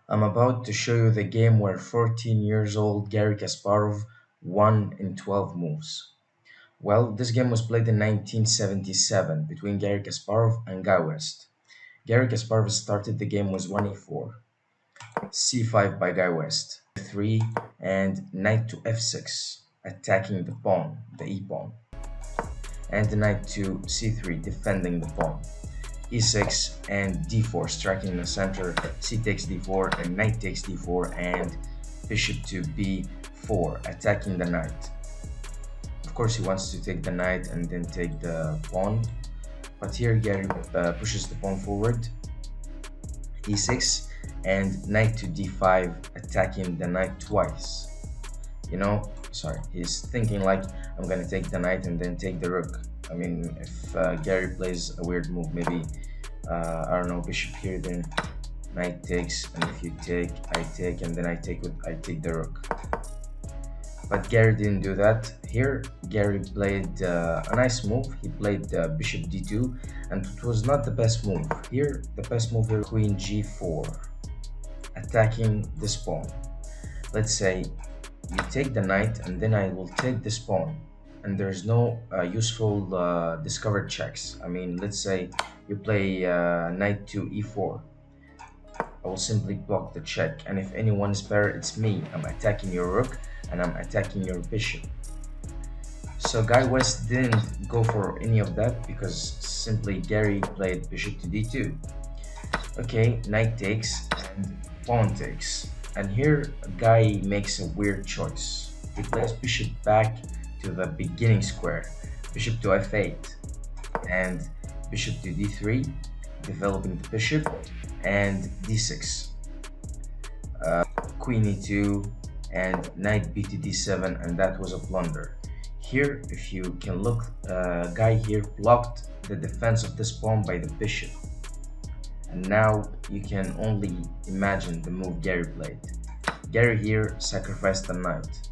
I'm about to show you the game where 14 years old Garry Kasparov won in 12 moves. Well, this game was played in 1977 between Garry Kasparov and Guy West. Garry Kasparov started the game with 1e4, c5 by Guy West, 3, and knight to f6, attacking the pawn, the e-pawn, and the knight to c3, defending the pawn, e6 and d4, striking the center, c takes d4, and knight takes d4, and bishop to b4, attacking the knight. Of course, he wants to take the knight and then take the pawn, but here Garry pushes the pawn forward, e6, and knight to d5, attacking the knight twice. He's thinking like, I'm gonna take the knight and then take the rook. I mean, if Garry plays a weird move, maybe I don't know, bishop here, then knight takes, and if you take, I take, and then I take the rook. But Garry didn't do that. Here Garry played a nice move. He played bishop d2, and it was not the best move. Here the best move is queen g4, attacking this pawn. Let's say you take the knight, and then I will take this pawn, and there's no useful discovered checks. I mean, let's say you play knight to e4. I will simply block the check, and if anyone is better, it's me. I'm attacking your rook and I'm attacking your bishop. So Guy West didn't go for any of that because simply Garry played bishop to d2. Okay, knight takes and pawn takes. And here Guy makes a weird choice. He plays bishop back to the beginning square, bishop to f8, and bishop to d3, developing the bishop, and d6, queen e2, and knight b to d7, and that was a blunder. Here, if you can look, Guy here blocked the defense of this pawn by the bishop. And now you can only imagine the move Garry played. Garry here sacrificed the knight.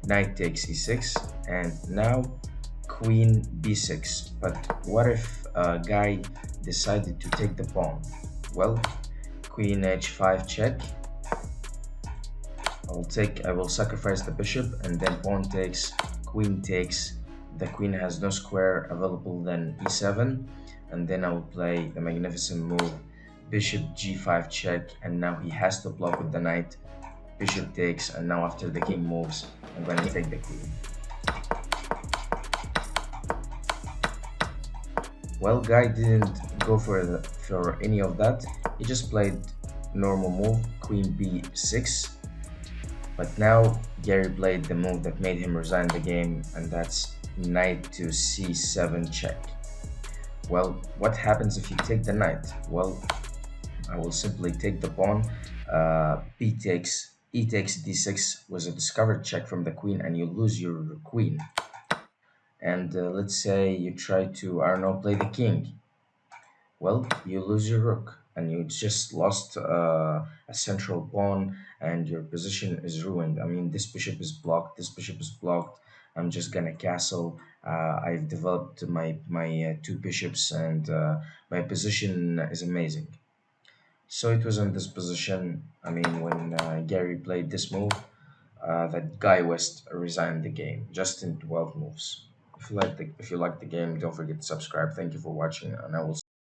Knight takes e6, and now queen b6. But what if Guy decided to take the pawn? Well, queen h5 check. I will sacrifice the bishop, and then pawn takes, queen takes. The queen has no square available, then e7, and then I will play the magnificent move bishop g5 check, and now he has to block with the knight. Bishop takes, and now after the king moves, I'm going to take the queen. Well, Guy didn't go for any of that. He just played normal move, queen b6. But now Garry played the move that made him resign the game, and that's knight to c7 check. Well, what happens if you take the knight? Well, I will simply take the pawn. B takes, e takes d6 was a discovered check from the queen, and you lose your queen. And let's say you try to, I don't know, play the king. Well, you lose your rook, and you just lost a central pawn, and your position is ruined. I mean, this bishop is blocked, this bishop is blocked. I'm just gonna castle. I've developed my two bishops, and my position is amazing. So it was in this position, I mean, when Garry played this move, that Guy West resigned the game, just in 12 moves. If you like the game, don't forget to subscribe. Thank you for watching, and I will